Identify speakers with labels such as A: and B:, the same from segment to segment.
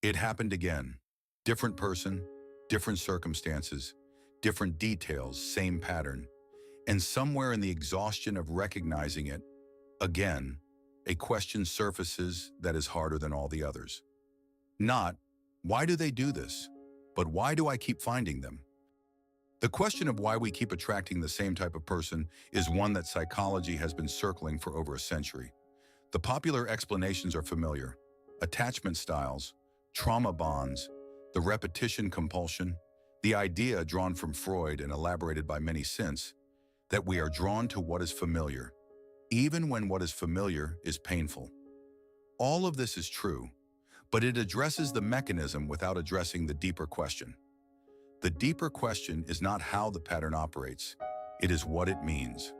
A: It happened again. Different person, different circumstances, different details, same pattern. And somewhere in the exhaustion of recognizing it, again, a question surfaces that is harder than all the others. Not, why do they do this? But why do I keep finding them? The question of why we keep attracting the same type of person is one that psychology has been circling for over a century. The popular explanations are familiar: attachment styles, trauma bonds, the repetition compulsion, the idea drawn from Freud and elaborated by many since, that we are drawn to what is familiar, even when what is familiar is painful. All of this is true, but it addresses the mechanism without addressing the deeper question. The deeper question is not how the pattern operates, it is what it means.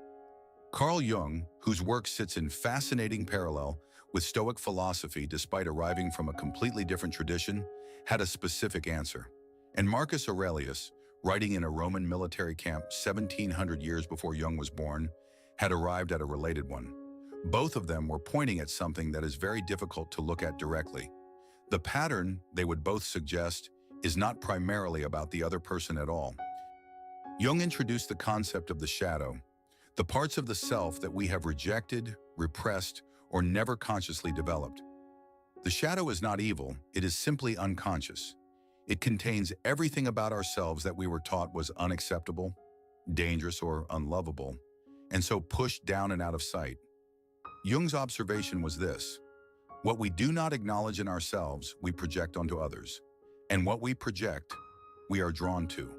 A: Carl Jung, whose work sits in fascinating parallel with Stoic philosophy despite arriving from a completely different tradition, had a specific answer. And Marcus Aurelius, writing in a Roman military camp 1700 years before Jung was born, had arrived at a related one. Both of them were pointing at something that is very difficult to look at directly. The pattern, they would both suggest, is not primarily about the other person at all. Jung introduced the concept of the shadow, the parts of the self that we have rejected, repressed, or never consciously developed. The shadow is not evil, it is simply unconscious. It contains everything about ourselves that we were taught was unacceptable, dangerous, or unlovable, and so pushed down and out of sight. Jung's observation was this: what we do not acknowledge in ourselves, we project onto others. And what we project, we are drawn to.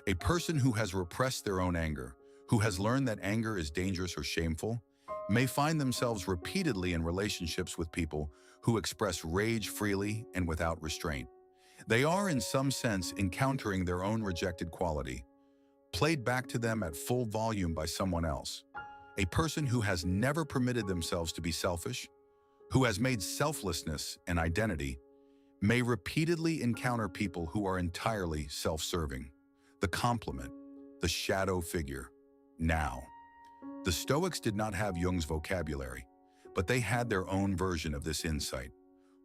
A: A person who has repressed their own anger, who has learned that anger is dangerous or shameful, may find themselves repeatedly in relationships with people who express rage freely and without restraint. They are, in some sense, encountering their own rejected quality, played back to them at full volume by someone else. A person who has never permitted themselves to be selfish, who has made selflessness an identity, may repeatedly encounter people who are entirely self-serving. The complement, the shadow figure. Now, the Stoics did not have Jung's vocabulary, but they had their own version of this insight.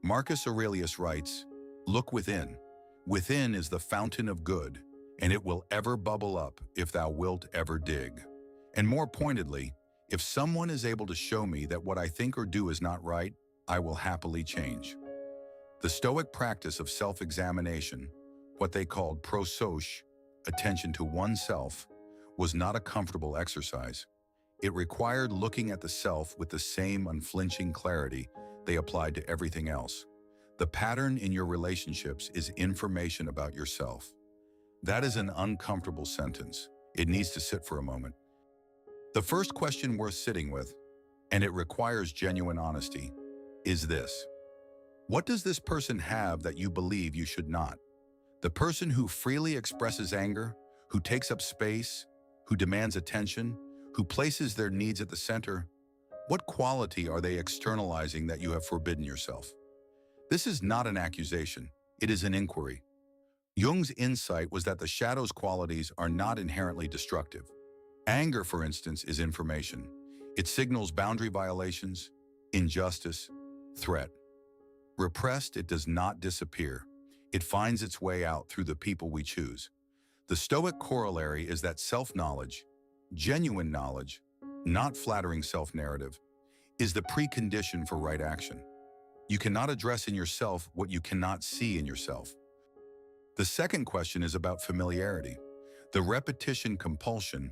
A: Marcus Aurelius writes, "Look within. Within is the fountain of good, and it will ever bubble up if thou wilt ever dig." And more pointedly, if someone is able to show me that what I think or do is not right, I will happily change. The Stoic practice of self-examination, what they called prosouche, attention to oneself, was not a comfortable exercise. It required looking at the self with the same unflinching clarity they applied to everything else. The pattern in your relationships is information about yourself. That is an uncomfortable sentence. It needs to sit for a moment. The first question worth sitting with, and it requires genuine honesty, is this: what does this person have that you believe you should not? The person who freely expresses anger, who takes up space, who demands attention, who places their needs at the center, what quality are they externalizing that you have forbidden yourself? This is not an accusation, it is an inquiry. Jung's insight was that the shadow's qualities are not inherently destructive. Anger, for instance, is information. It signals boundary violations, injustice, threat. Repressed, it does not disappear. It finds its way out through the people we choose. The Stoic corollary is that self-knowledge, genuine knowledge, not flattering self-narrative, is the precondition for right action. You cannot address in yourself what you cannot see in yourself. The second question is about familiarity. The repetition compulsion,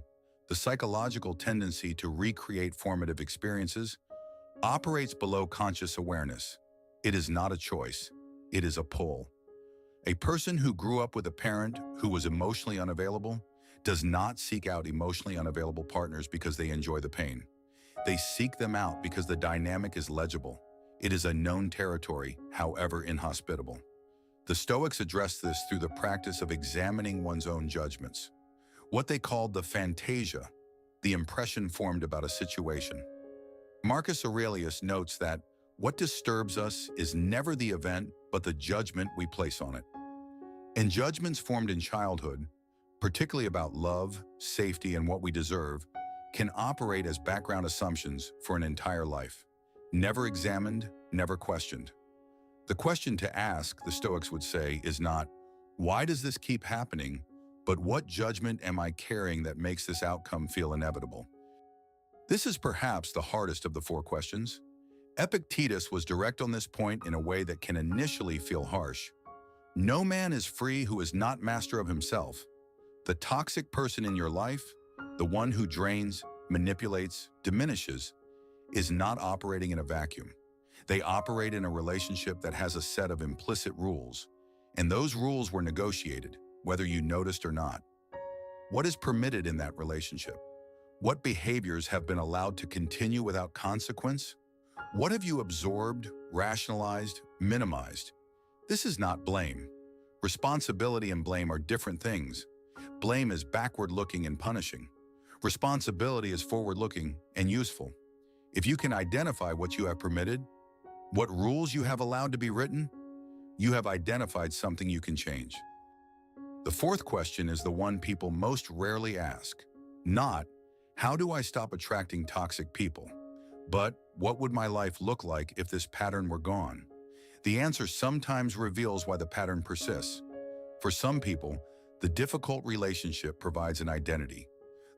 A: the psychological tendency to recreate formative experiences, operates below conscious awareness. It is not a choice, it is a pull. A person who grew up with a parent who was emotionally unavailable does not seek out emotionally unavailable partners because they enjoy the pain. They seek them out because the dynamic is legible. It is a known territory, however inhospitable. The Stoics address this through the practice of examining one's own judgments, what they called the fantasia, the impression formed about a situation. Marcus Aurelius notes that what disturbs us is never the event, but the judgment we place on it. And judgments formed in childhood, particularly about love, safety, and what we deserve, can operate as background assumptions for an entire life, never examined, never questioned. The question to ask, the Stoics would say, is not, why does this keep happening, but what judgment am I carrying that makes this outcome feel inevitable? This is perhaps the hardest of the four questions. Epictetus was direct on this point in a way that can initially feel harsh. No man is free who is not master of himself. The toxic person in your life, the one who drains, manipulates, diminishes, is not operating in a vacuum. They operate in a relationship that has a set of implicit rules, and those rules were negotiated, whether you noticed or not. What is permitted in that relationship? What behaviors have been allowed to continue without consequence? What have you absorbed, rationalized, minimized? This is not blame. Responsibility and blame are different things. Blame is backward-looking and punishing. Responsibility is forward-looking and useful. If you can identify what you have permitted, what rules you have allowed to be written, you have identified something you can change. The fourth question is the one people most rarely ask. Not, how do I stop attracting toxic people? But, what would my life look like if this pattern were gone? The answer sometimes reveals why the pattern persists. For some people, the difficult relationship provides an identity.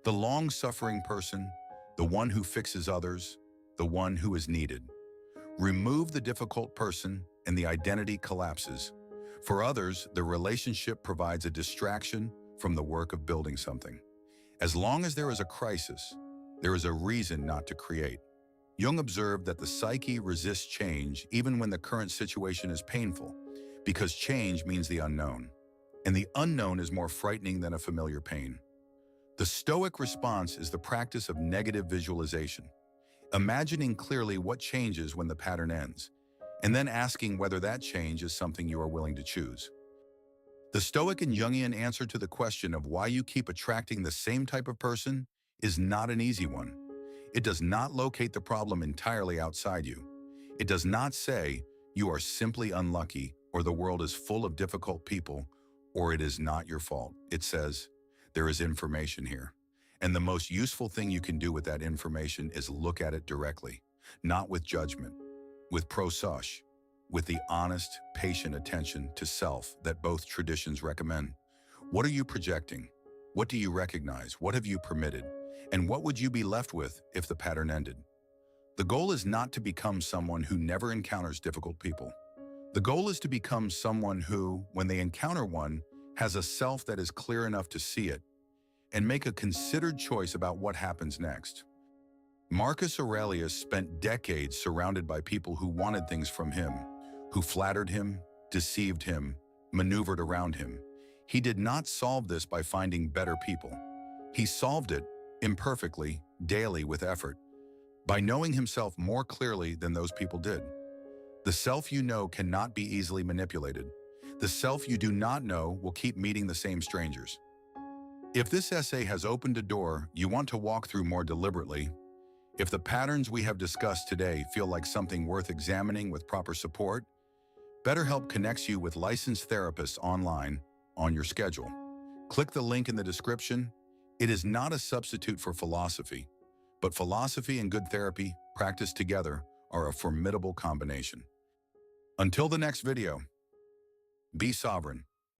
A: The long-suffering person, the one who fixes others, the one who is needed. Remove the difficult person and the identity collapses. For others, the relationship provides a distraction from the work of building something. As long as there is a crisis, there is a reason not to create. Jung observed that the psyche resists change even when the current situation is painful, because change means the unknown, and the unknown is more frightening than a familiar pain. The Stoic response is the practice of negative visualization, imagining clearly what changes when the pattern ends, and then asking whether that change is something you are willing to choose. The Stoic and Jungian answer to the question of why you keep attracting the same type of person is not an easy one. It does not locate the problem entirely outside you. It does not say you are simply unlucky or the world is full of difficult people or it is not your fault. It says there is information here. And the most useful thing you can do with that information is look at it directly, not with judgment, with prosauce, with the honest, patient attention to self that both traditions recommend. What are you projecting? What do you recognize? What have you permitted? And what would you be left with if the pattern ended? The goal is not to become someone who never encounters difficult people. The goal is to become someone who, when they encounter one, has a self that is clear enough to see it and make a considered choice about what happens next. Marcus Aurelius spent decades surrounded by people who wanted things from him, who flattered him, deceived him, maneuvered around him. He did not solve this by finding better people. He solved it imperfectly, daily with effort, by knowing himself more clearly than those people did. The self you know cannot be easily manipulated. The self you do not know will keep meeting the same strangers. If this essay has opened a door you want to walk through more deliberately, if the patterns we have discussed today feel like something worth examining with proper support, BetterHelp connects you with licensed therapists online on your schedule. Click the link in the description. It is not a substitute for philosophy, but philosophy and good therapy practiced together are a formidable combination. Until the next video, be sovereign.